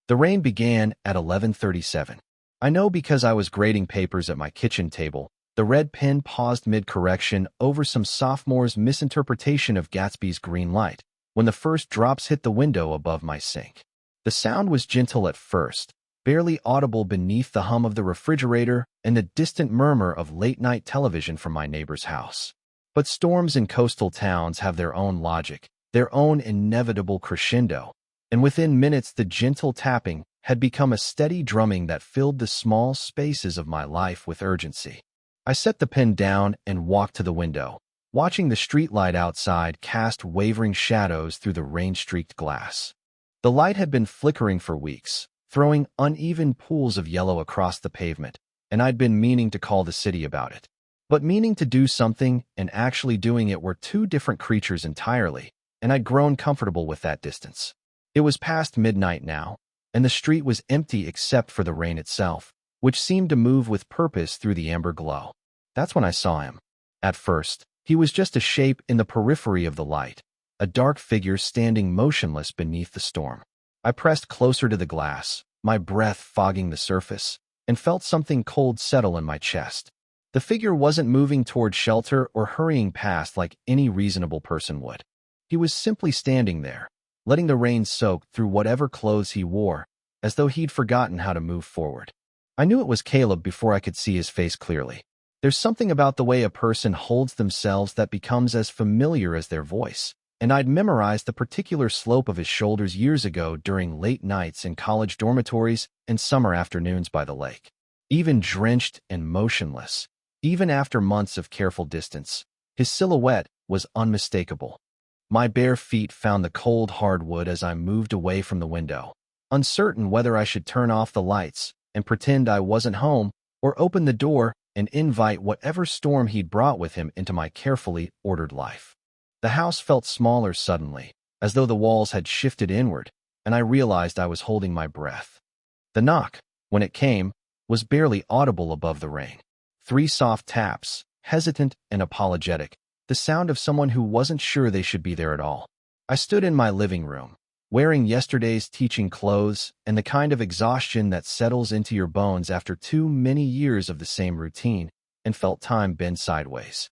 The rain began at 11:37. I know because I was grading papers at my kitchen table. The red pen paused mid-correction over some sophomore's misinterpretation of Gatsby's green light when the first drops hit the window above my sink. The sound was gentle at first, barely audible beneath the hum of the refrigerator and the distant murmur of late-night television from my neighbor's house. But storms in coastal towns have their own logic, their own inevitable crescendo, and within minutes the gentle tapping had become a steady drumming that filled the small spaces of my life with urgency. I set the pen down and walked to the window, watching the streetlight outside cast wavering shadows through the rain-streaked glass. The light had been flickering for weeks, throwing uneven pools of yellow across the pavement, and I'd been meaning to call the city about it. But meaning to do something and actually doing it were two different creatures entirely, and I'd grown comfortable with that distance. It was past midnight now, and the street was empty except for the rain itself, which seemed to move with purpose through the amber glow. That's when I saw him. At first, he was just a shape in the periphery of the light, a dark figure standing motionless beneath the storm. I pressed closer to the glass, my breath fogging the surface, and felt something cold settle in my chest. The figure wasn't moving toward shelter or hurrying past like any reasonable person would. He was simply standing there, letting the rain soak through whatever clothes he wore, as though he'd forgotten how to move forward. I knew it was Caleb before I could see his face clearly. There's something about the way a person holds themselves that becomes as familiar as their voice, and I'd memorized the particular slope of his shoulders years ago during late nights in college dormitories and summer afternoons by the lake. Even drenched and motionless, even after months of careful distance, his silhouette was unmistakable. My bare feet found the cold hardwood as I moved away from the window, uncertain whether I should turn off the lights and pretend I wasn't home or open the door and invite whatever storm he'd brought with him into my carefully ordered life. The house felt smaller suddenly, as though the walls had shifted inward, and I realized I was holding my breath. The knock, when it came, was barely audible above the rain. 3 soft taps, hesitant and apologetic, the sound of someone who wasn't sure they should be there at all. I stood in my living room, wearing yesterday's teaching clothes and the kind of exhaustion that settles into your bones after too many years of the same routine, and felt time bend sideways.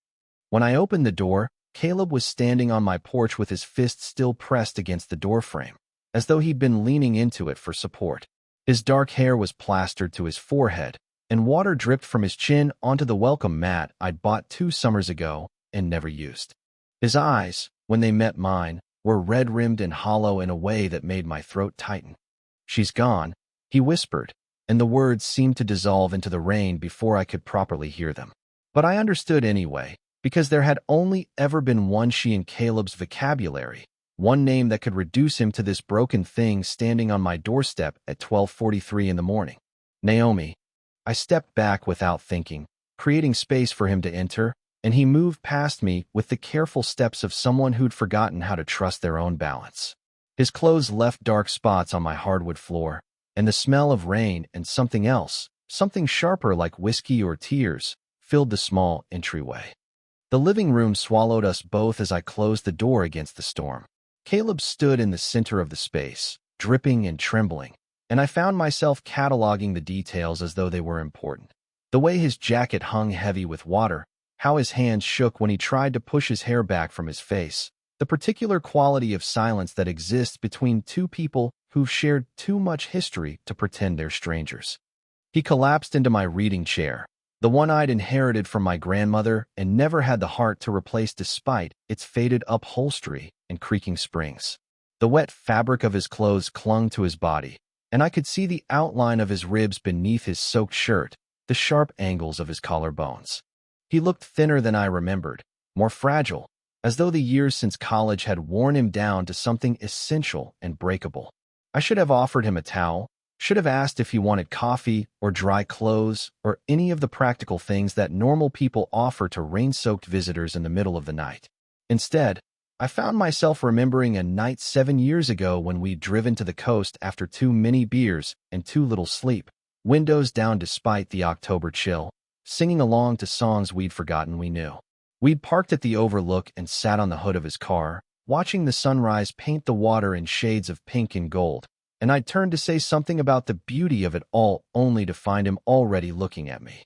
When I opened the door, Caleb was standing on my porch with his fist still pressed against the doorframe, as though he'd been leaning into it for support. His dark hair was plastered to his forehead, and water dripped from his chin onto the welcome mat I'd bought 2 summers ago and never used. His eyes, when they met mine, were red-rimmed and hollow in a way that made my throat tighten. "She's gone," he whispered, and the words seemed to dissolve into the rain before I could properly hear them. But I understood anyway, because there had only ever been one she in Caleb's vocabulary, one name that could reduce him to this broken thing standing on my doorstep at 12:43 in the morning. Naomi. I stepped back without thinking, creating space for him to enter, and he moved past me with the careful steps of someone who'd forgotten how to trust their own balance. His clothes left dark spots on my hardwood floor, and the smell of rain and something else, something sharper like whiskey or tears, filled the small entryway. The living room swallowed us both as I closed the door against the storm. Caleb stood in the center of the space, dripping and trembling, and I found myself cataloging the details as though they were important. The way his jacket hung heavy with water, how his hands shook when he tried to push his hair back from his face, the particular quality of silence that exists between 2 people who've shared too much history to pretend they're strangers. He collapsed into my reading chair, the one I'd inherited from my grandmother and never had the heart to replace despite its faded upholstery and creaking springs. The wet fabric of his clothes clung to his body, and I could see the outline of his ribs beneath his soaked shirt, the sharp angles of his collarbones. He looked thinner than I remembered, more fragile, as though the years since college had worn him down to something essential and breakable. I should have offered him a towel, should have asked if he wanted coffee or dry clothes or any of the practical things that normal people offer to rain-soaked visitors in the middle of the night. Instead, I found myself remembering a night 7 years ago when we'd driven to the coast after too many beers and too little sleep, windows down despite the October chill, singing along to songs we'd forgotten we knew. We'd parked at the overlook and sat on the hood of his car, watching the sunrise paint the water in shades of pink and gold, and I turned to say something about the beauty of it all, only to find him already looking at me.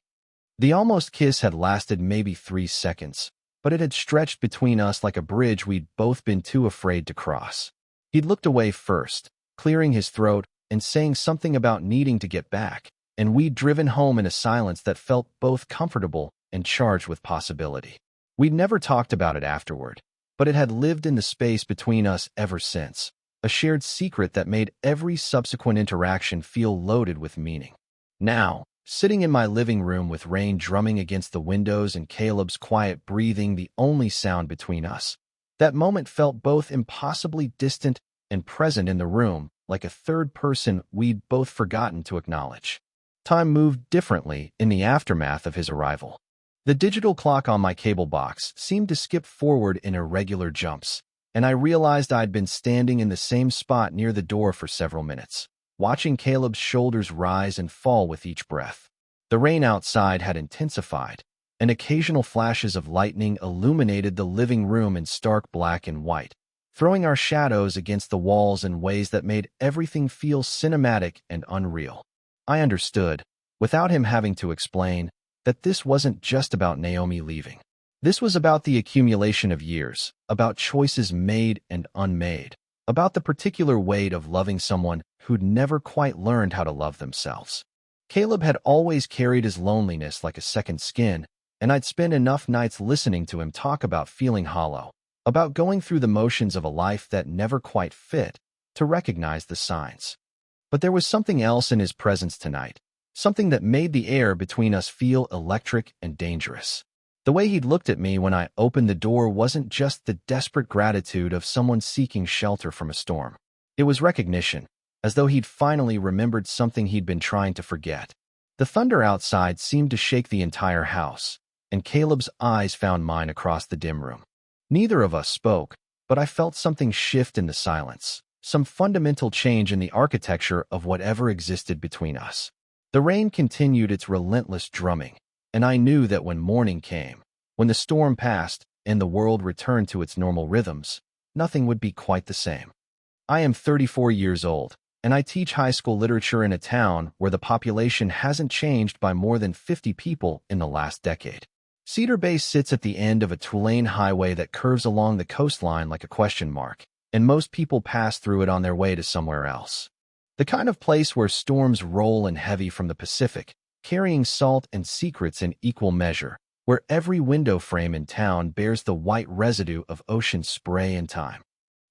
The almost kiss had lasted maybe 3 seconds, but it had stretched between us like a bridge we'd both been too afraid to cross. He'd looked away first, clearing his throat and saying something about needing to get back, and we'd driven home in a silence that felt both comfortable and charged with possibility. We'd never talked about it afterward, but it had lived in the space between us ever since, a shared secret that made every subsequent interaction feel loaded with meaning. Now, sitting in my living room with rain drumming against the windows and Caleb's quiet breathing the only sound between us, that moment felt both impossibly distant and present in the room, like a third person we'd both forgotten to acknowledge. Time moved differently in the aftermath of his arrival. The digital clock on my cable box seemed to skip forward in irregular jumps, and I realized I'd been standing in the same spot near the door for several minutes, watching Caleb's shoulders rise and fall with each breath. The rain outside had intensified, and occasional flashes of lightning illuminated the living room in stark black and white, throwing our shadows against the walls in ways that made everything feel cinematic and unreal. I understood, without him having to explain, that this wasn't just about Naomi leaving. This was about the accumulation of years, about choices made and unmade, about the particular weight of loving someone who'd never quite learned how to love themselves. Caleb had always carried his loneliness like a second skin, and I'd spent enough nights listening to him talk about feeling hollow, about going through the motions of a life that never quite fit, to recognize the signs. But there was something else in his presence tonight, something that made the air between us feel electric and dangerous. The way he'd looked at me when I opened the door wasn't just the desperate gratitude of someone seeking shelter from a storm. It was recognition, as though he'd finally remembered something he'd been trying to forget. The thunder outside seemed to shake the entire house, and Caleb's eyes found mine across the dim room. Neither of us spoke, but I felt something shift in the silence, some fundamental change in the architecture of whatever existed between us. The rain continued its relentless drumming, and I knew that when morning came, when the storm passed and the world returned to its normal rhythms, nothing would be quite the same. I am 34 years old, and I teach high school literature in a town where the population hasn't changed by more than 50 people in the last decade. Cedar Bay sits at the end of a two-lane highway that curves along the coastline like a question mark, and most people pass through it on their way to somewhere else. The kind of place where storms roll in heavy from the Pacific, carrying salt and secrets in equal measure, where every window frame in town bears the white residue of ocean spray and time.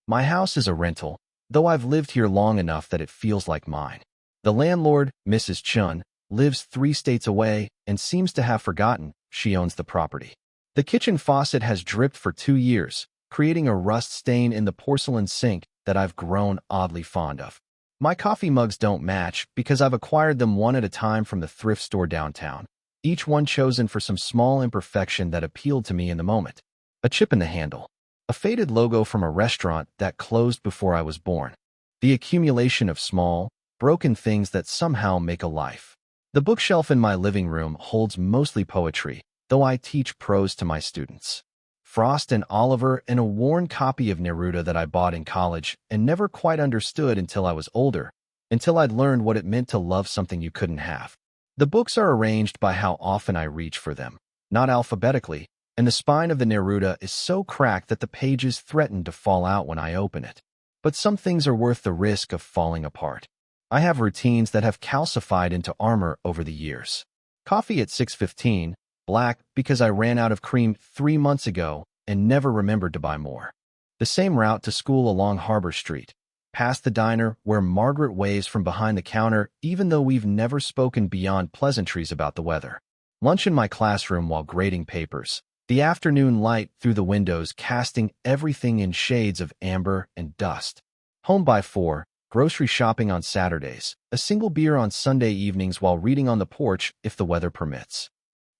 My house is a rental, though I've lived here long enough that it feels like mine. The landlord, Mrs. Chun, lives 3 states away and seems to have forgotten she owns the property. The kitchen faucet has dripped for 2 years, creating a rust stain in the porcelain sink that I've grown oddly fond of. My coffee mugs don't match because I've acquired them one at a time from the thrift store downtown, each one chosen for some small imperfection that appealed to me in the moment. A chip in the handle, a faded logo from a restaurant that closed before I was born. The accumulation of small, broken things that somehow make a life. The bookshelf in my living room holds mostly poetry, though I teach prose to my students. Frost and Oliver, and a worn copy of Neruda that I bought in college and never quite understood until I was older, until I'd learned what it meant to love something you couldn't have. The books are arranged by how often I reach for them, not alphabetically, and the spine of the Neruda is so cracked that the pages threaten to fall out when I open it. But some things are worth the risk of falling apart. I have routines that have calcified into armor over the years. Coffee at 6:15, black because I ran out of cream 3 months ago and never remembered to buy more. The same route to school along Harbor Street, past the diner where Margaret waves from behind the counter even though we've never spoken beyond pleasantries about the weather. Lunch in my classroom while grading papers, the afternoon light through the windows casting everything in shades of amber and dust. Home by 4, grocery shopping on Saturdays, a single beer on Sunday evenings while reading on the porch if the weather permits.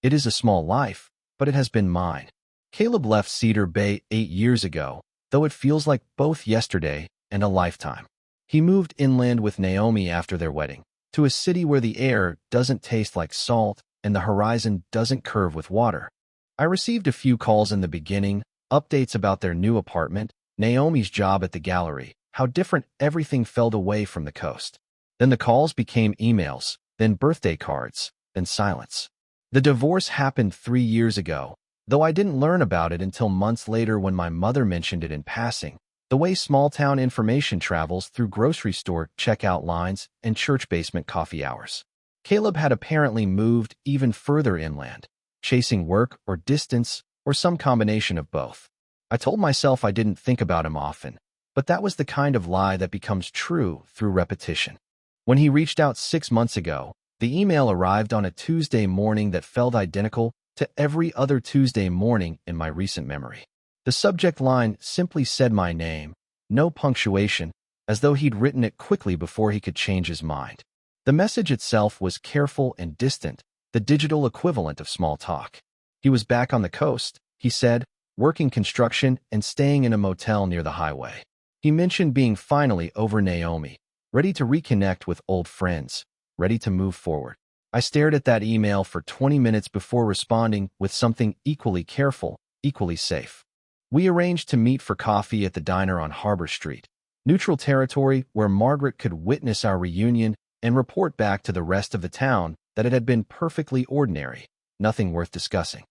It is a small life, but it has been mine. Caleb left Cedar Bay 8 years ago, though it feels like both yesterday and a lifetime. He moved inland with Naomi after their wedding, to a city where the air doesn't taste like salt and the horizon doesn't curve with water. I received a few calls in the beginning, updates about their new apartment, Naomi's job at the gallery, how different everything felt away from the coast. Then the calls became emails, then birthday cards, then silence. The divorce happened 3 years ago, though I didn't learn about it until months later when my mother mentioned it in passing, the way small-town information travels through grocery store checkout lines and church basement coffee hours. Caleb had apparently moved even further inland, chasing work or distance or some combination of both. I told myself I didn't think about him often, but that was the kind of lie that becomes true through repetition. When he reached out 6 months ago, the email arrived on a Tuesday morning that felt identical to every other Tuesday morning in my recent memory. The subject line simply said my name, no punctuation, as though he'd written it quickly before he could change his mind. The message itself was careful and distant, the digital equivalent of small talk. He was back on the coast, he said, working construction and staying in a motel near the highway. He mentioned being finally over Naomi, ready to reconnect with old friends, ready to move forward. I stared at that email for 20 minutes before responding with something equally careful, equally safe. We arranged to meet for coffee at the diner on Harbor Street, neutral territory where Margaret could witness our reunion and report back to the rest of the town that it had been perfectly ordinary, nothing worth discussing.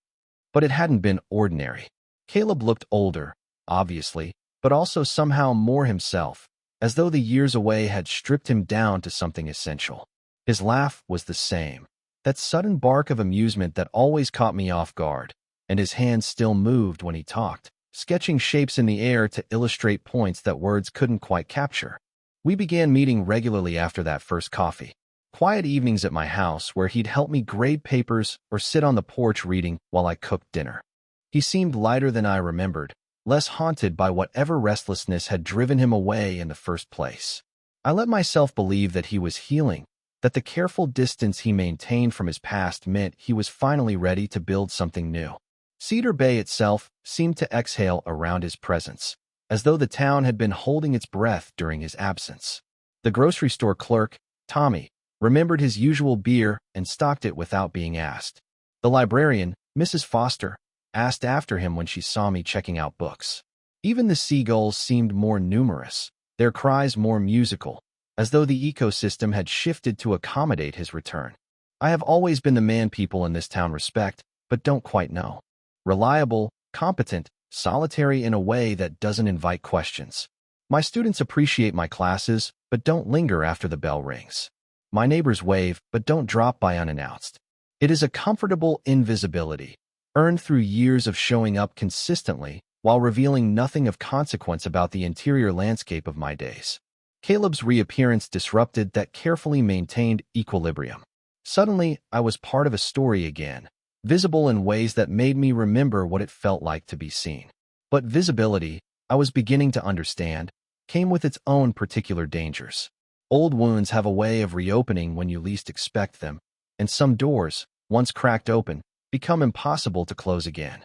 But it hadn't been ordinary. Caleb looked older, obviously, but also somehow more himself, as though the years away had stripped him down to something essential. His laugh was the same, that sudden bark of amusement that always caught me off guard, and his hands still moved when he talked, sketching shapes in the air to illustrate points that words couldn't quite capture. We began meeting regularly after that first coffee. Quiet evenings at my house where he'd help me grade papers or sit on the porch reading while I cooked dinner. He seemed lighter than I remembered, less haunted by whatever restlessness had driven him away in the first place. I let myself believe that he was healing, that the careful distance he maintained from his past meant he was finally ready to build something new. Cedar Bay itself seemed to exhale around his presence, as though the town had been holding its breath during his absence. The grocery store clerk, Tommy, remembered his usual beer and stocked it without being asked. The librarian, Mrs. Foster, asked after him when she saw me checking out books. Even the seagulls seemed more numerous, their cries more musical, as though the ecosystem had shifted to accommodate his return. I have always been the man people in this town respect, but don't quite know. Reliable, competent, solitary in a way that doesn't invite questions. My students appreciate my classes, but don't linger after the bell rings. My neighbors wave, but don't drop by unannounced. It is a comfortable invisibility, earned through years of showing up consistently while revealing nothing of consequence about the interior landscape of my days. Caleb's reappearance disrupted that carefully maintained equilibrium. Suddenly, I was part of a story again, visible in ways that made me remember what it felt like to be seen. But visibility, I was beginning to understand, came with its own particular dangers. Old wounds have a way of reopening when you least expect them, and some doors, once cracked open, become impossible to close again.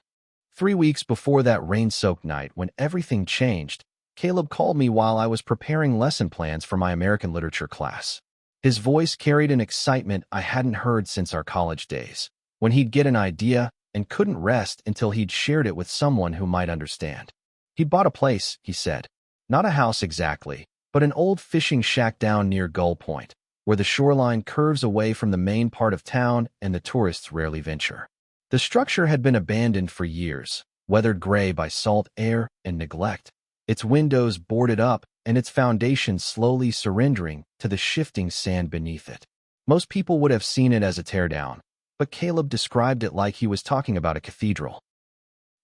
3 weeks before that rain-soaked night when everything changed, Caleb called me while I was preparing lesson plans for my American literature class. His voice carried an excitement I hadn't heard since our college days, when he'd get an idea and couldn't rest until he'd shared it with someone who might understand. He'd bought a place, he said. Not a house exactly, but an old fishing shack down near Gull Point, where the shoreline curves away from the main part of town and the tourists rarely venture. The structure had been abandoned for years, weathered gray by salt air and neglect, its windows boarded up and its foundation slowly surrendering to the shifting sand beneath it. Most people would have seen it as a teardown, but Caleb described it like he was talking about a cathedral.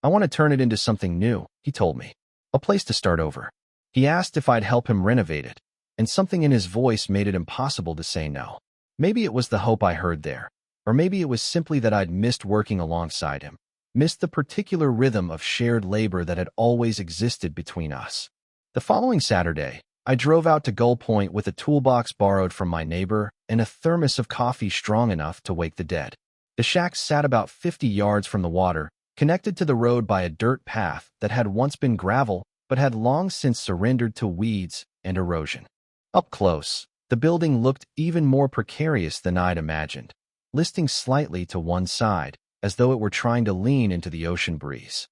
I want to turn it into something new, he told me. A place to start over. He asked if I'd help him renovate it, and something in his voice made it impossible to say no. Maybe it was the hope I heard there, or maybe it was simply that I'd missed working alongside him, missed the particular rhythm of shared labor that had always existed between us. The following Saturday, I drove out to Gull Point with a toolbox borrowed from my neighbor and a thermos of coffee strong enough to wake the dead. The shack sat about 50 yards from the water, connected to the road by a dirt path that had once been gravel but had long since surrendered to weeds and erosion. Up close, the building looked even more precarious than I'd imagined, listing slightly to one side, as though it were trying to lean into the ocean breeze.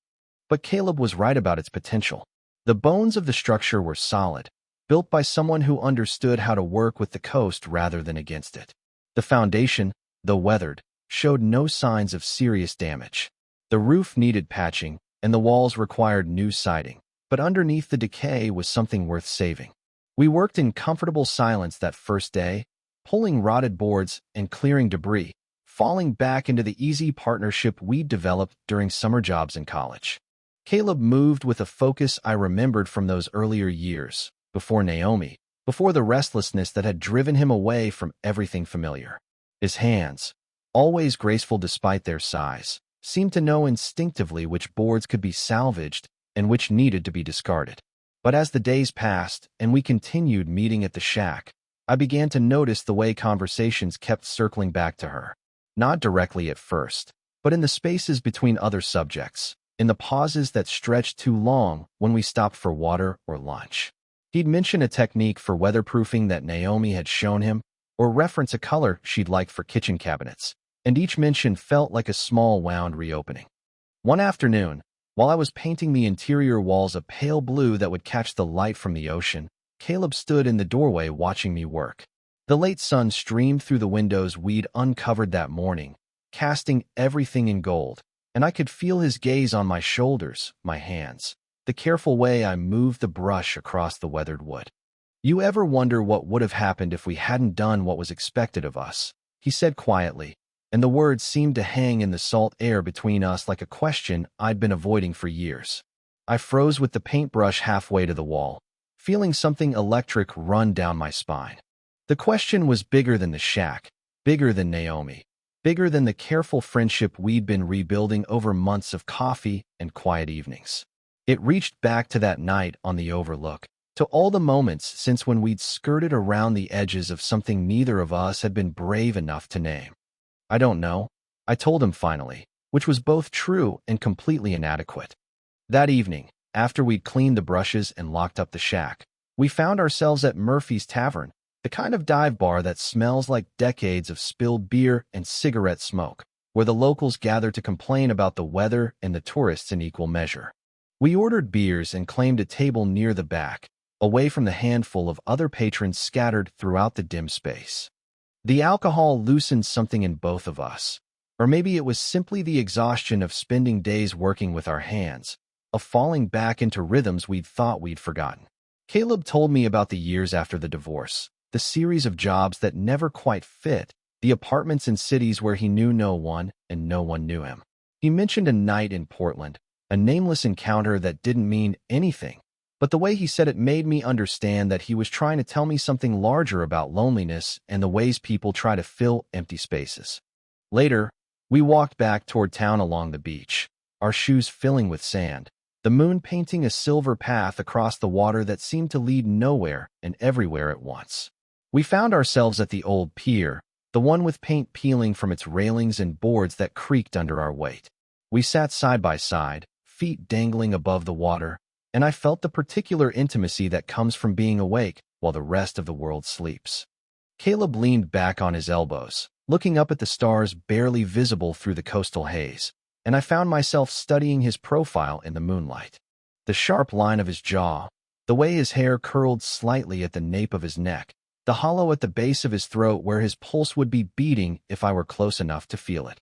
But Caleb was right about its potential. The bones of the structure were solid, built by someone who understood how to work with the coast rather than against it. The foundation, though weathered, showed no signs of serious damage. The roof needed patching, and the walls required new siding, but underneath the decay was something worth saving. We worked in comfortable silence that first day, pulling rotted boards and clearing debris, falling back into the easy partnership we'd developed during summer jobs in college. Caleb moved with a focus I remembered from those earlier years, before Naomi, before the restlessness that had driven him away from everything familiar. His hands, always graceful despite their size, seemed to know instinctively which boards could be salvaged and which needed to be discarded. But as the days passed and we continued meeting at the shack, I began to notice the way conversations kept circling back to her. Not directly at first, but in the spaces between other subjects, in the pauses that stretched too long when we stopped for water or lunch. He'd mention a technique for weatherproofing that Naomi had shown him, or reference a color she'd like for kitchen cabinets, and each mention felt like a small wound reopening. One afternoon, while I was painting the interior walls a pale blue that would catch the light from the ocean, Caleb stood in the doorway watching me work. The late sun streamed through the windows we'd uncovered that morning, casting everything in gold, and I could feel his gaze on my shoulders, my hands, the careful way I moved the brush across the weathered wood. "You ever wonder what would have happened if we hadn't done what was expected of us?" he said quietly, and the words seemed to hang in the salt air between us like a question I'd been avoiding for years. I froze with the paintbrush halfway to the wall, feeling something electric run down my spine. The question was bigger than the shack, bigger than Naomi, bigger than the careful friendship we'd been rebuilding over months of coffee and quiet evenings. It reached back to that night on the overlook, to all the moments since when we'd skirted around the edges of something neither of us had been brave enough to name. "I don't know," I told him finally, which was both true and completely inadequate. That evening, after we'd cleaned the brushes and locked up the shack, we found ourselves at Murphy's Tavern, the kind of dive bar that smells like decades of spilled beer and cigarette smoke, where the locals gather to complain about the weather and the tourists in equal measure. We ordered beers and claimed a table near the back, away from the handful of other patrons scattered throughout the dim space. The alcohol loosened something in both of us, or maybe it was simply the exhaustion of spending days working with our hands, of falling back into rhythms we'd thought we'd forgotten. Caleb told me about the years after the divorce, the series of jobs that never quite fit, the apartments in cities where he knew no one and no one knew him. He mentioned a night in Portland, a nameless encounter that didn't mean anything, but the way he said it made me understand that he was trying to tell me something larger about loneliness and the ways people try to fill empty spaces. Later, we walked back toward town along the beach, our shoes filling with sand, the moon painting a silver path across the water that seemed to lead nowhere and everywhere at once. We found ourselves at the old pier, the one with paint peeling from its railings and boards that creaked under our weight. We sat side by side, feet dangling above the water, and I felt the particular intimacy that comes from being awake while the rest of the world sleeps. Caleb leaned back on his elbows, looking up at the stars barely visible through the coastal haze, and I found myself studying his profile in the moonlight. The sharp line of his jaw, the way his hair curled slightly at the nape of his neck, the hollow at the base of his throat where his pulse would be beating if I were close enough to feel it.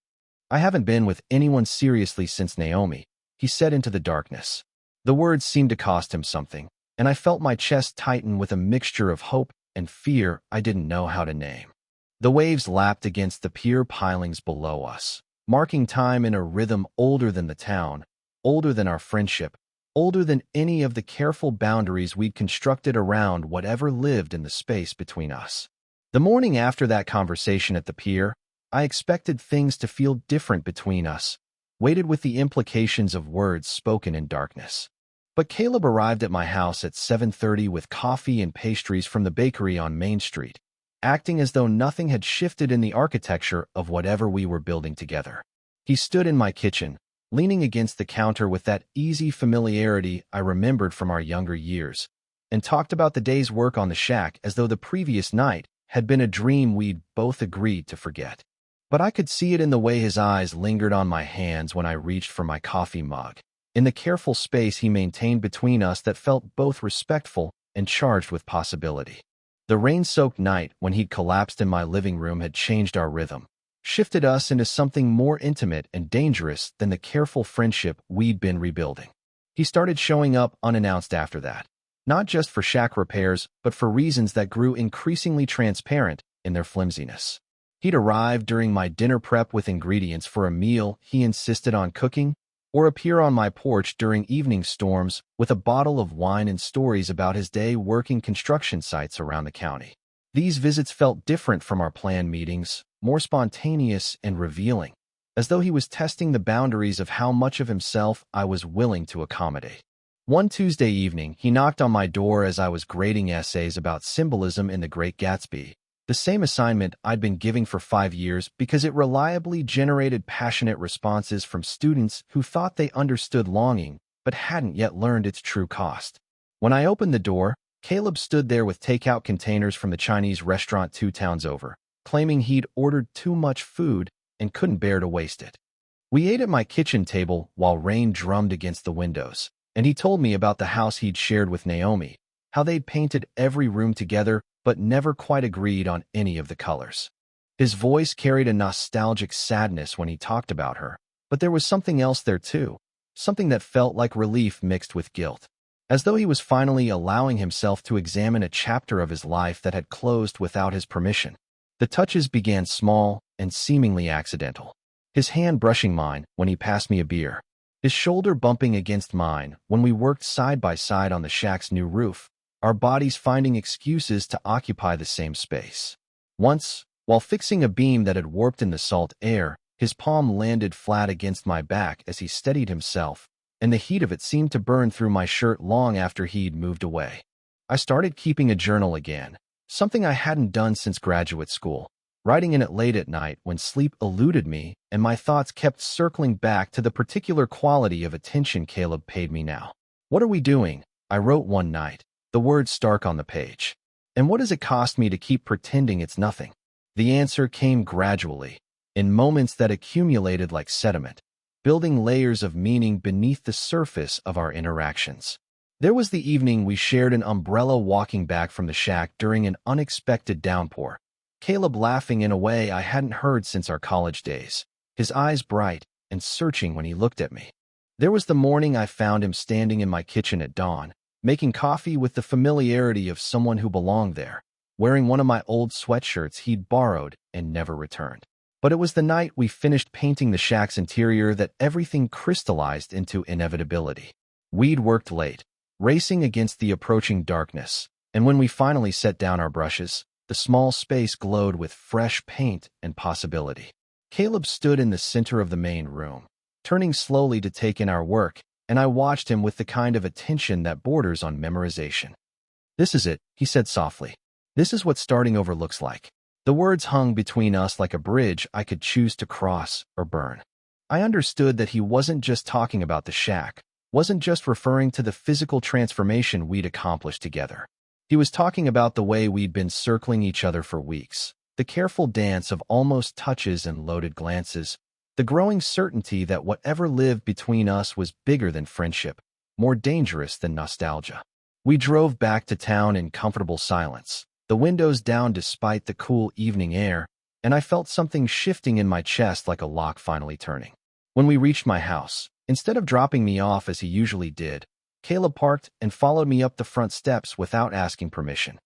"I haven't been with anyone seriously since Naomi," he said into the darkness. The words seemed to cost him something, and I felt my chest tighten with a mixture of hope and fear I didn't know how to name. The waves lapped against the pier pilings below us, marking time in a rhythm older than the town, older than our friendship, older than any of the careful boundaries we'd constructed around whatever lived in the space between us. The morning after that conversation at the pier, I expected things to feel different between us, weighted with the implications of words spoken in darkness. But Caleb arrived at my house at 7:30 with coffee and pastries from the bakery on Main Street, acting as though nothing had shifted in the architecture of whatever we were building together. He stood in my kitchen, leaning against the counter with that easy familiarity I remembered from our younger years, and talked about the day's work on the shack as though the previous night had been a dream we'd both agreed to forget. But I could see it in the way his eyes lingered on my hands when I reached for my coffee mug, in the careful space he maintained between us that felt both respectful and charged with possibility. The rain-soaked night when he'd collapsed in my living room had changed our rhythm, shifted us into something more intimate and dangerous than the careful friendship we'd been rebuilding. He started showing up unannounced after that, not just for shack repairs, but for reasons that grew increasingly transparent in their flimsiness. He'd arrive during my dinner prep with ingredients for a meal he insisted on cooking, or appear on my porch during evening storms with a bottle of wine and stories about his day working construction sites around the county. These visits felt different from our planned meetings, more spontaneous and revealing, as though he was testing the boundaries of how much of himself I was willing to accommodate. One Tuesday evening, he knocked on my door as I was grading essays about symbolism in The Great Gatsby, the same assignment I'd been giving for 5 years because it reliably generated passionate responses from students who thought they understood longing but hadn't yet learned its true cost. When I opened the door, Caleb stood there with takeout containers from the Chinese restaurant 2 towns over, claiming he'd ordered too much food and couldn't bear to waste it. We ate at my kitchen table while rain drummed against the windows, and he told me about the house he'd shared with Naomi, how they'd painted every room together but never quite agreed on any of the colors. His voice carried a nostalgic sadness when he talked about her, but there was something else there too, something that felt like relief mixed with guilt, as though he was finally allowing himself to examine a chapter of his life that had closed without his permission. The touches began small and seemingly accidental. His hand brushing mine when he passed me a beer, his shoulder bumping against mine when we worked side by side on the shack's new roof, our bodies finding excuses to occupy the same space. Once, while fixing a beam that had warped in the salt air, his palm landed flat against my back as he steadied himself, and the heat of it seemed to burn through my shirt long after he'd moved away. I started keeping a journal again, something I hadn't done since graduate school, writing in it late at night when sleep eluded me and my thoughts kept circling back to the particular quality of attention Caleb paid me now. "What are we doing?" I wrote one night, the words stark on the page. "And what does it cost me to keep pretending it's nothing?" The answer came gradually, in moments that accumulated like sediment, building layers of meaning beneath the surface of our interactions. There was the evening we shared an umbrella walking back from the shack during an unexpected downpour, Caleb laughing in a way I hadn't heard since our college days, his eyes bright and searching when he looked at me. There was the morning I found him standing in my kitchen at dawn, making coffee with the familiarity of someone who belonged there, wearing one of my old sweatshirts he'd borrowed and never returned. But it was the night we finished painting the shack's interior that everything crystallized into inevitability. We'd worked late, racing against the approaching darkness, and when we finally set down our brushes, the small space glowed with fresh paint and possibility. Caleb stood in the center of the main room, turning slowly to take in our work, and I watched him with the kind of attention that borders on memorization. "This is it," he said softly. "This is what starting over looks like." The words hung between us like a bridge I could choose to cross or burn. I understood that he wasn't just talking about the shack, wasn't just referring to the physical transformation we'd accomplished together. He was talking about the way we'd been circling each other for weeks, the careful dance of almost touches and loaded glances, the growing certainty that whatever lived between us was bigger than friendship, more dangerous than nostalgia. We drove back to town in comfortable silence, the windows down despite the cool evening air, and I felt something shifting in my chest like a lock finally turning. When we reached my house, instead of dropping me off as he usually did, Caleb parked and followed me up the front steps without asking permission.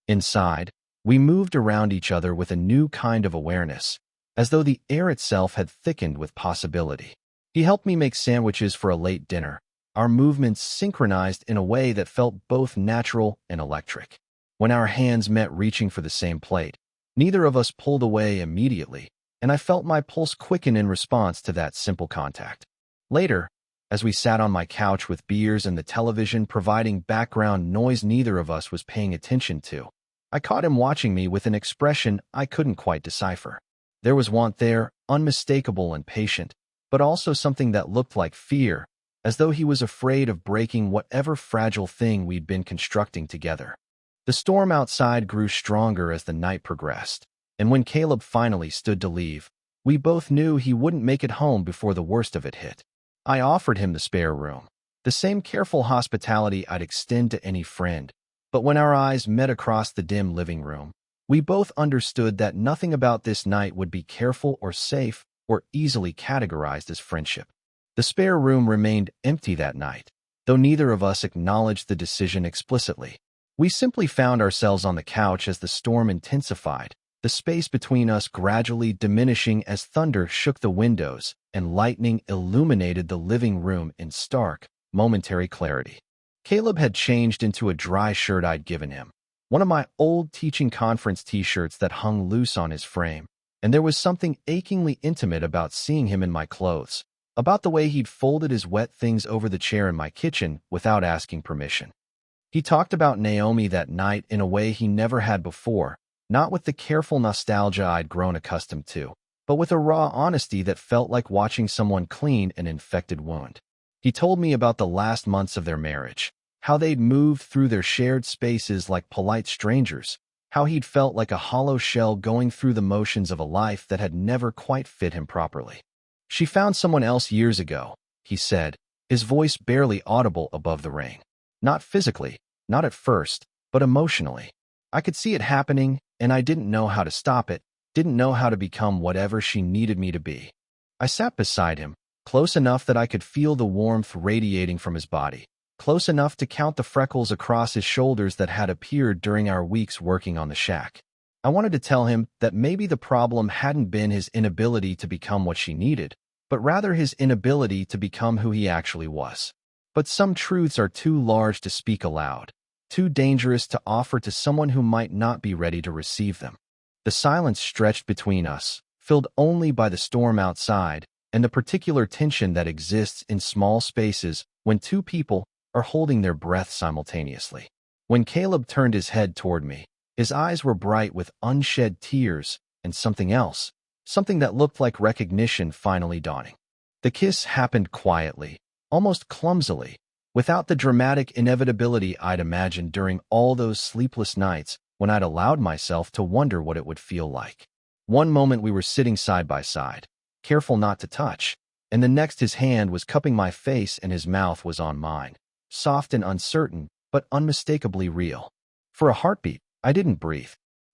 Inside, we moved around each other with a new kind of awareness, as though the air itself had thickened with possibility. He helped me make sandwiches for a late dinner, our movements synchronized in a way that felt both natural and electric. When our hands met reaching for the same plate, neither of us pulled away immediately, and I felt my pulse quicken in response to that simple contact. Later, as we sat on my couch with beers and the television providing background noise neither of us was paying attention to, I caught him watching me with an expression I couldn't quite decipher. There was want there, unmistakable and patient, but also something that looked like fear, as though he was afraid of breaking whatever fragile thing we'd been constructing together. The storm outside grew stronger as the night progressed, and when Caleb finally stood to leave, we both knew he wouldn't make it home before the worst of it hit. I offered him the spare room, the same careful hospitality I'd extend to any friend, But when our eyes met across the dim living room, we both understood that nothing about this night would be careful or safe or easily categorized as friendship. The spare room remained empty that night, though neither of us acknowledged the decision explicitly. We simply found ourselves on the couch as the storm intensified, the space between us gradually diminishing as thunder shook the windows and lightning illuminated the living room in stark, momentary clarity. Caleb had changed into a dry shirt I'd given him, one of my old teaching conference t-shirts that hung loose on his frame, and there was something achingly intimate about seeing him in my clothes, about the way he'd folded his wet things over the chair in my kitchen without asking permission. He talked about Naomi that night in a way he never had before, not with the careful nostalgia I'd grown accustomed to, but with a raw honesty that felt like watching someone clean an infected wound. He told me about the last months of their marriage, how they'd moved through their shared spaces like polite strangers, how he'd felt like a hollow shell going through the motions of a life that had never quite fit him properly. She found someone else years ago, he said, his voice barely audible above the rain. Not physically, not at first, but emotionally. I could see it happening, and I didn't know how to stop it, didn't know how to become whatever she needed me to be. I sat beside him, close enough that I could feel the warmth radiating from his body, close enough to count the freckles across his shoulders that had appeared during our weeks working on the shack. I wanted to tell him that maybe the problem hadn't been his inability to become what she needed, but rather his inability to become who he actually was. But some truths are too large to speak aloud, too dangerous to offer to someone who might not be ready to receive them. The silence stretched between us, filled only by the storm outside and the particular tension that exists in small spaces when two people are holding their breath simultaneously. When Caleb turned his head toward me, his eyes were bright with unshed tears and something else, something that looked like recognition finally dawning. The kiss happened quietly, almost clumsily, without the dramatic inevitability I'd imagined during all those sleepless nights when I'd allowed myself to wonder what it would feel like. One moment we were sitting side by side, careful not to touch, and the next his hand was cupping my face and his mouth was on mine, soft and uncertain, but unmistakably real. For a heartbeat, I didn't breathe.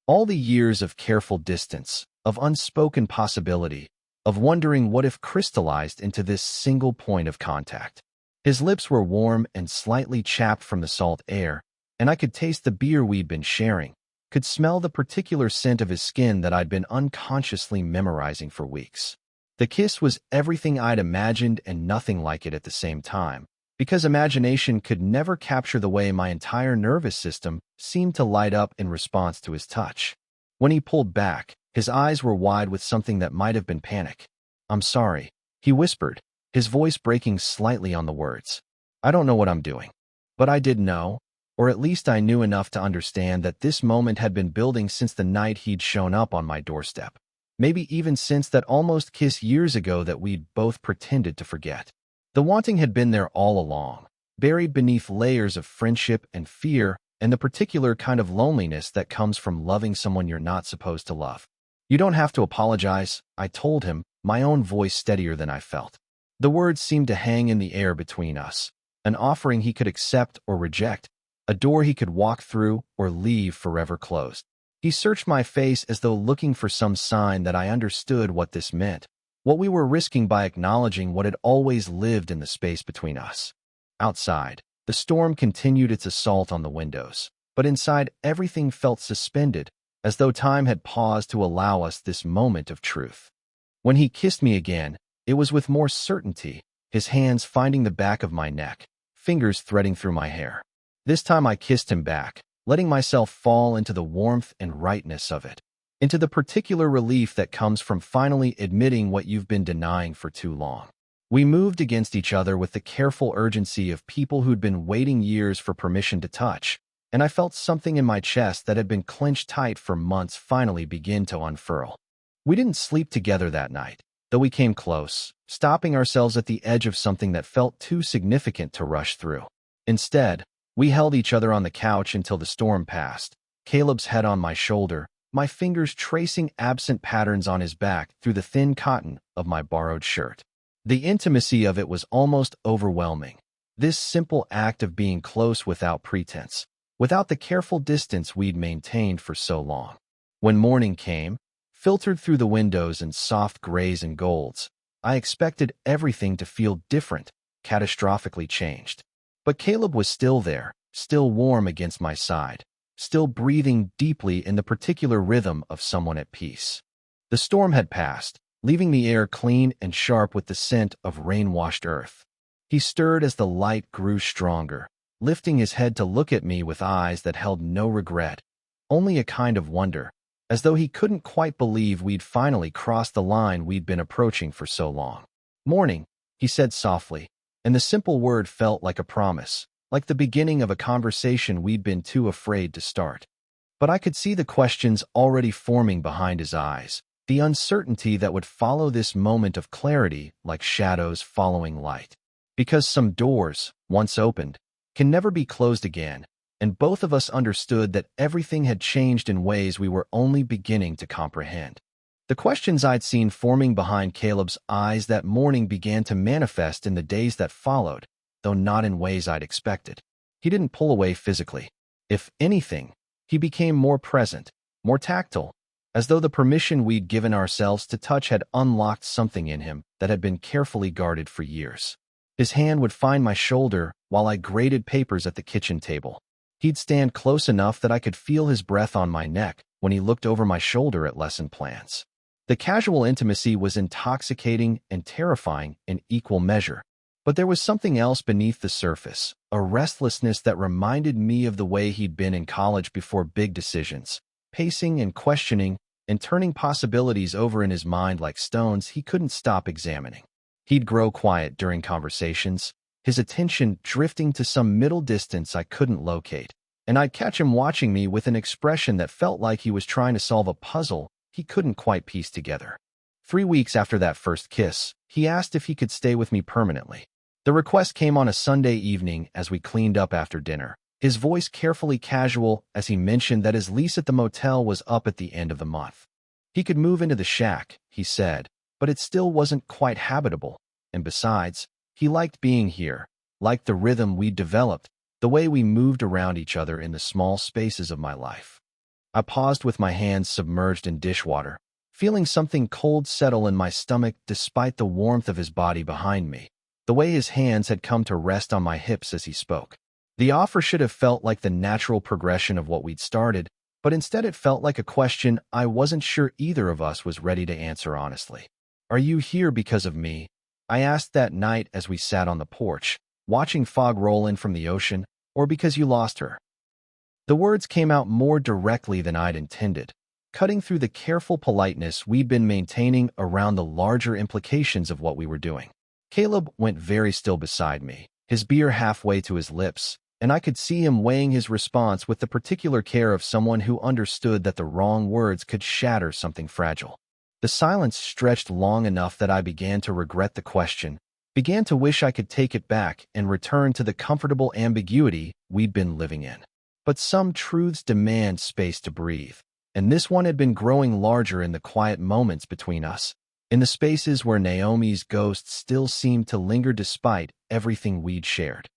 All the years of careful distance, of unspoken possibility, of wondering what if crystallized into this single point of contact. His lips were warm and slightly chapped from the salt air, and I could taste the beer we'd been sharing, could smell the particular scent of his skin that I'd been unconsciously memorizing for weeks. The kiss was everything I'd imagined and nothing like it at the same time, because imagination could never capture the way my entire nervous system seemed to light up in response to his touch. When he pulled back, his eyes were wide with something that might have been panic. "I'm sorry," he whispered, his voice breaking slightly on the words. "I don't know what I'm doing." But I did know, or at least I knew enough to understand that this moment had been building since the night he'd shown up on my doorstep. Maybe even since that almost kiss years ago that we'd both pretended to forget. The wanting had been there all along, buried beneath layers of friendship and fear and the particular kind of loneliness that comes from loving someone you're not supposed to love. "You don't have to apologize," I told him, my own voice steadier than I felt. The words seemed to hang in the air between us, an offering he could accept or reject, a door he could walk through or leave forever closed. He searched my face as though looking for some sign that I understood what this meant, what we were risking by acknowledging what had always lived in the space between us. Outside, the storm continued its assault on the windows, but inside everything felt suspended, as though time had paused to allow us this moment of truth. When he kissed me again, it was with more certainty, his hands finding the back of my neck, fingers threading through my hair. This time I kissed him back, letting myself fall into the warmth and rightness of it, into the particular relief that comes from finally admitting what you've been denying for too long. We moved against each other with the careful urgency of people who'd been waiting years for permission to touch, and I felt something in my chest that had been clenched tight for months finally begin to unfurl. We didn't sleep together that night, though we came close, stopping ourselves at the edge of something that felt too significant to rush through. Instead, we held each other on the couch until the storm passed, Caleb's head on my shoulder, my fingers tracing absent patterns on his back through the thin cotton of my borrowed shirt. The intimacy of it was almost overwhelming. This simple act of being close without pretense, without the careful distance we'd maintained for so long. When morning came, filtered through the windows in soft grays and golds, I expected everything to feel different, catastrophically changed. But Caleb was still there, still warm against my side, still breathing deeply in the particular rhythm of someone at peace. The storm had passed, leaving the air clean and sharp with the scent of rain-washed earth. He stirred as the light grew stronger, lifting his head to look at me with eyes that held no regret, only a kind of wonder, as though he couldn't quite believe we'd finally crossed the line we'd been approaching for so long. "Morning," he said softly, and the simple word felt like a promise, like the beginning of a conversation we'd been too afraid to start. But I could see the questions already forming behind his eyes, the uncertainty that would follow this moment of clarity like shadows following light. Because some doors, once opened, can never be closed again, and both of us understood that everything had changed in ways we were only beginning to comprehend. The questions I'd seen forming behind Caleb's eyes that morning began to manifest in the days that followed, though not in ways I'd expected. He didn't pull away physically. If anything, he became more present, more tactile, as though the permission we'd given ourselves to touch had unlocked something in him that had been carefully guarded for years. His hand would find my shoulder while I graded papers at the kitchen table. He'd stand close enough that I could feel his breath on my neck when he looked over my shoulder at lesson plans. The casual intimacy was intoxicating and terrifying in equal measure. But there was something else beneath the surface, a restlessness that reminded me of the way he'd been in college before big decisions, pacing and questioning and turning possibilities over in his mind like stones he couldn't stop examining. He'd grow quiet during conversations, his attention drifting to some middle distance I couldn't locate, and I'd catch him watching me with an expression that felt like he was trying to solve a puzzle he couldn't quite piece together. 3 weeks after that first kiss, he asked if he could stay with me permanently. The request came on a Sunday evening as we cleaned up after dinner, his voice carefully casual as he mentioned that his lease at the motel was up at the end of the month. He could move into the shack, he said, but it still wasn't quite habitable, and besides, he liked being here, liked the rhythm we'd developed, the way we moved around each other in the small spaces of my life. I paused with my hands submerged in dishwater, feeling something cold settle in my stomach despite the warmth of his body behind me, the way his hands had come to rest on my hips as he spoke. The offer should have felt like the natural progression of what we'd started, but instead it felt like a question I wasn't sure either of us was ready to answer honestly. "Are you here because of me?" I asked that night as we sat on the porch, watching fog roll in from the ocean, "or because you lost her?" The words came out more directly than I'd intended, cutting through the careful politeness we'd been maintaining around the larger implications of what we were doing. Caleb went very still beside me, his beer halfway to his lips, and I could see him weighing his response with the particular care of someone who understood that the wrong words could shatter something fragile. The silence stretched long enough that I began to regret the question, began to wish I could take it back and return to the comfortable ambiguity we'd been living in. But some truths demand space to breathe, and this one had been growing larger in the quiet moments between us, in the spaces where Naomi's ghost still seemed to linger despite everything we'd shared.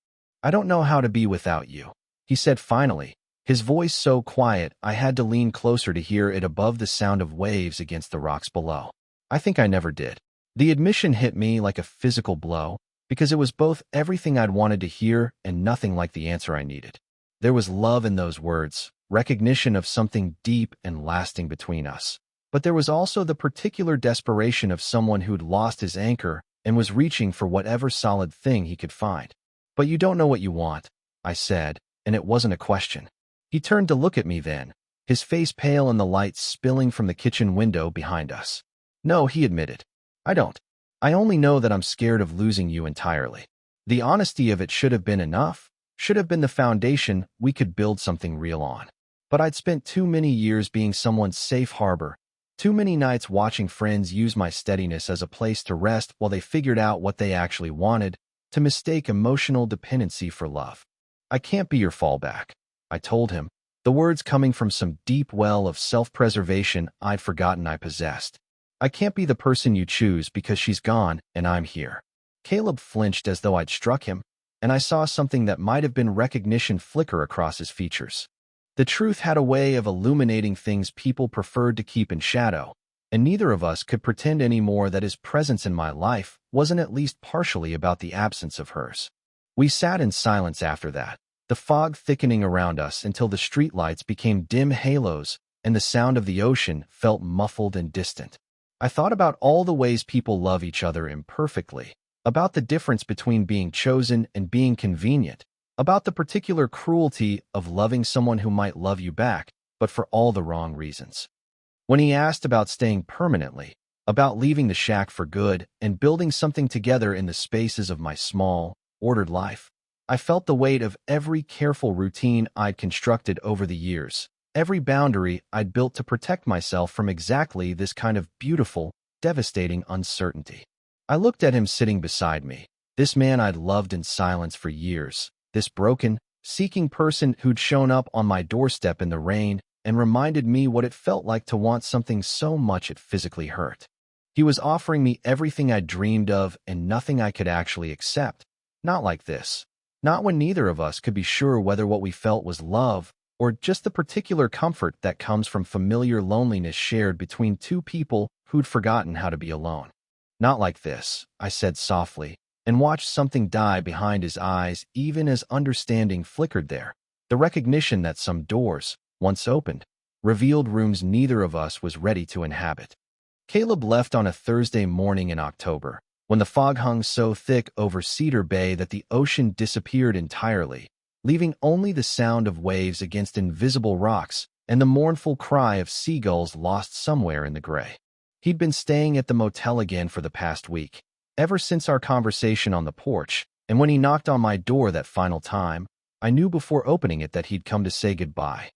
"I don't know how to be without you," he said finally, his voice so quiet I had to lean closer to hear it above the sound of waves against the rocks below. "I think I never did." The admission hit me like a physical blow, because it was both everything I'd wanted to hear and nothing like the answer I needed. There was love in those words, recognition of something deep and lasting between us. But there was also the particular desperation of someone who'd lost his anchor and was reaching for whatever solid thing he could find. "But you don't know what you want," I said, and it wasn't a question. He turned to look at me then, his face pale in the light spilling from the kitchen window behind us. "No," he admitted. "I don't. I only know that I'm scared of losing you entirely." The honesty of it should have been enough, should have been the foundation we could build something real on. But I'd spent too many years being someone's safe harbor, too many nights watching friends use my steadiness as a place to rest while they figured out what they actually wanted, to mistake emotional dependency for love. "I can't be your fallback," I told him, the words coming from some deep well of self-preservation I'd forgotten I possessed. "I can't be the person you choose because she's gone and I'm here." Caleb flinched as though I'd struck him, and I saw something that might have been recognition flicker across his features. The truth had a way of illuminating things people preferred to keep in shadow, and neither of us could pretend anymore that his presence in my life wasn't at least partially about the absence of hers. We sat in silence after that, the fog thickening around us until the streetlights became dim halos and the sound of the ocean felt muffled and distant. I thought about all the ways people love each other imperfectly, about the difference between being chosen and being convenient, about the particular cruelty of loving someone who might love you back, but for all the wrong reasons. When he asked about staying permanently, about leaving the shack for good and building something together in the spaces of my small, ordered life, I felt the weight of every careful routine I'd constructed over the years, every boundary I'd built to protect myself from exactly this kind of beautiful, devastating uncertainty. I looked at him sitting beside me, this man I'd loved in silence for years, this broken, seeking person who'd shown up on my doorstep in the rain and reminded me what it felt like to want something so much it physically hurt. He was offering me everything I'd dreamed of and nothing I could actually accept. Not like this. Not when neither of us could be sure whether what we felt was love or just the particular comfort that comes from familiar loneliness shared between two people who'd forgotten how to be alone. Not like this, I said softly, and watched something die behind his eyes even as understanding flickered there. The recognition that some doors, once opened, revealed rooms neither of us was ready to inhabit. Caleb left on a Thursday morning in October, when the fog hung so thick over Cedar Bay that the ocean disappeared entirely, leaving only the sound of waves against invisible rocks and the mournful cry of seagulls lost somewhere in the gray. He'd been staying at the motel again for the past week, ever since our conversation on the porch, and when he knocked on my door that final time, I knew before opening it that he'd come to say goodbye.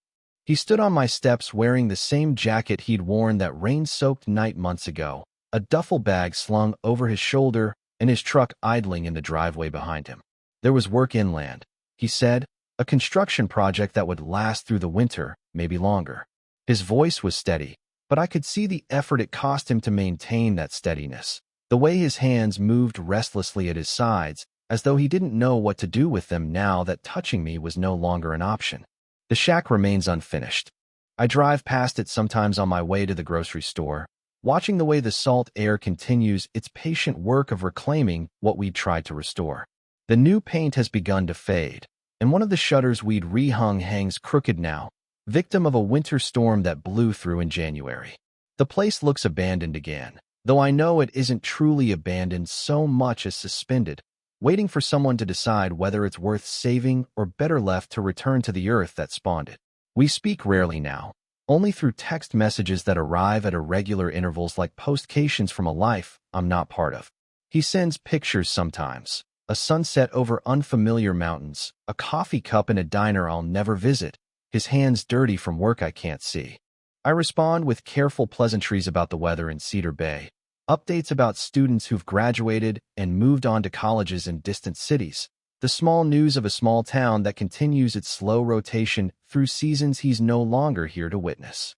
He stood on my steps wearing the same jacket he'd worn that rain-soaked night months ago, a duffel bag slung over his shoulder and his truck idling in the driveway behind him. There was work inland, he said, a construction project that would last through the winter, maybe longer. His voice was steady, but I could see the effort it cost him to maintain that steadiness, the way his hands moved restlessly at his sides, as though he didn't know what to do with them now that touching me was no longer an option. The shack remains unfinished. I drive past it sometimes on my way to the grocery store, watching the way the salt air continues its patient work of reclaiming what we'd tried to restore. The new paint has begun to fade, and one of the shutters we'd rehung hangs crooked now, victim of a winter storm that blew through in January. The place looks abandoned again, though I know it isn't truly abandoned so much as suspended, waiting for someone to decide whether it's worth saving or better left to return to the earth that spawned it. We speak rarely now, only through text messages that arrive at irregular intervals like postcations from a life I'm not part of. He sends pictures sometimes, a sunset over unfamiliar mountains, a coffee cup in a diner I'll never visit, his hands dirty from work I can't see. I respond with careful pleasantries about the weather in Cedar Bay, updates about students who've graduated and moved on to colleges in distant cities, the small news of a small town that continues its slow rotation through seasons he's no longer here to witness.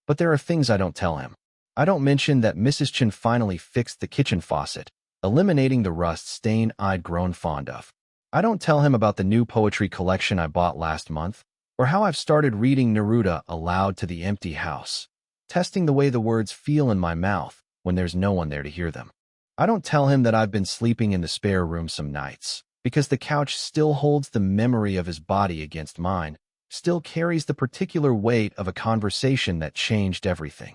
But there are things I don't tell him. I don't mention that Mrs. Chen finally fixed the kitchen faucet, eliminating the rust stain I'd grown fond of. I don't tell him about the new poetry collection I bought last month, or how I've started reading Neruda aloud to the empty house, testing the way the words feel in my mouth when there's no one there to hear them. I don't tell him that I've been sleeping in the spare room some nights, because the couch still holds the memory of his body against mine, still carries the particular weight of a conversation that changed everything.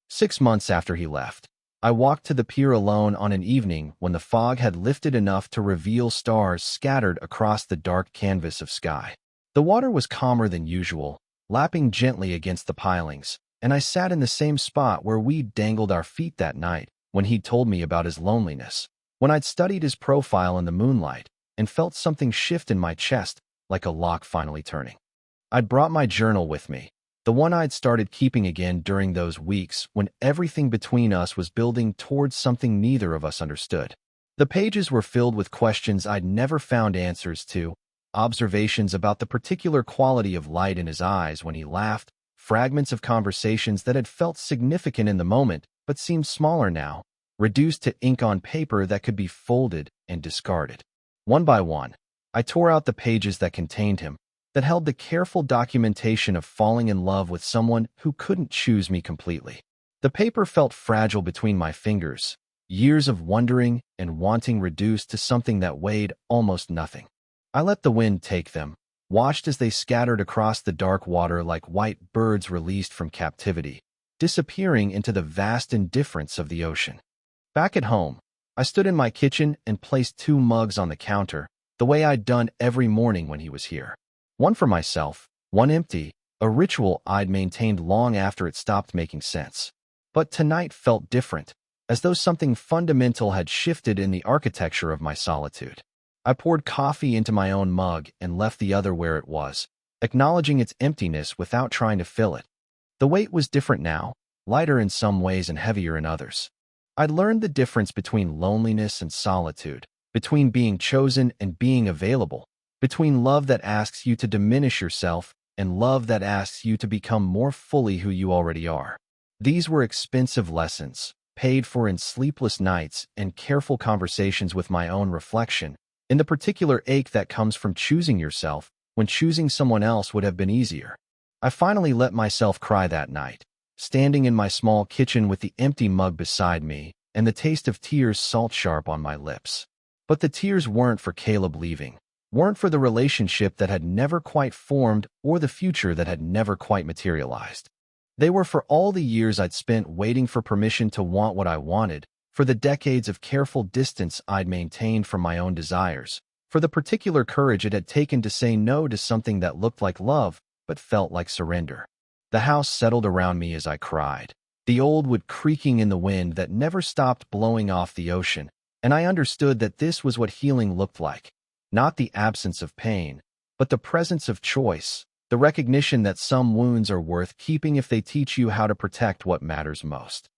6 months after he left, I walked to the pier alone on an evening when the fog had lifted enough to reveal stars scattered across the dark canvas of sky. The water was calmer than usual, lapping gently against the pilings, and I sat in the same spot where we'd dangled our feet that night when he'd told me about his loneliness, when I'd studied his profile in the moonlight and felt something shift in my chest like a lock finally turning. I'd brought my journal with me, the one I'd started keeping again during those weeks when everything between us was building towards something neither of us understood. The pages were filled with questions I'd never found answers to, observations about the particular quality of light in his eyes when he laughed, fragments of conversations that had felt significant in the moment but seemed smaller now, reduced to ink on paper that could be folded and discarded. One by one, I tore out the pages that contained him, that held the careful documentation of falling in love with someone who couldn't choose me completely. The paper felt fragile between my fingers, years of wondering and wanting reduced to something that weighed almost nothing. I let the wind take them, watched as they scattered across the dark water like white birds released from captivity, disappearing into the vast indifference of the ocean. Back at home, I stood in my kitchen and placed 2 mugs on the counter, the way I'd done every morning when he was here. One for myself, one empty, a ritual I'd maintained long after it stopped making sense. But tonight felt different, as though something fundamental had shifted in the architecture of my solitude. I poured coffee into my own mug and left the other where it was, acknowledging its emptiness without trying to fill it. The weight was different now, lighter in some ways and heavier in others. I'd learned the difference between loneliness and solitude, between being chosen and being available, between love that asks you to diminish yourself and love that asks you to become more fully who you already are. These were expensive lessons, paid for in sleepless nights and careful conversations with my own reflection, in the particular ache that comes from choosing yourself when choosing someone else would have been easier. I finally let myself cry that night, standing in my small kitchen with the empty mug beside me and the taste of tears salt-sharp on my lips. But the tears weren't for Caleb leaving, weren't for the relationship that had never quite formed or the future that had never quite materialized. They were for all the years I'd spent waiting for permission to want what I wanted, for the decades of careful distance I'd maintained from my own desires, for the particular courage it had taken to say no to something that looked like love but felt like surrender. The house settled around me as I cried, the old wood creaking in the wind that never stopped blowing off the ocean, and I understood that this was what healing looked like. Not the absence of pain, but the presence of choice, the recognition that some wounds are worth keeping if they teach you how to protect what matters most.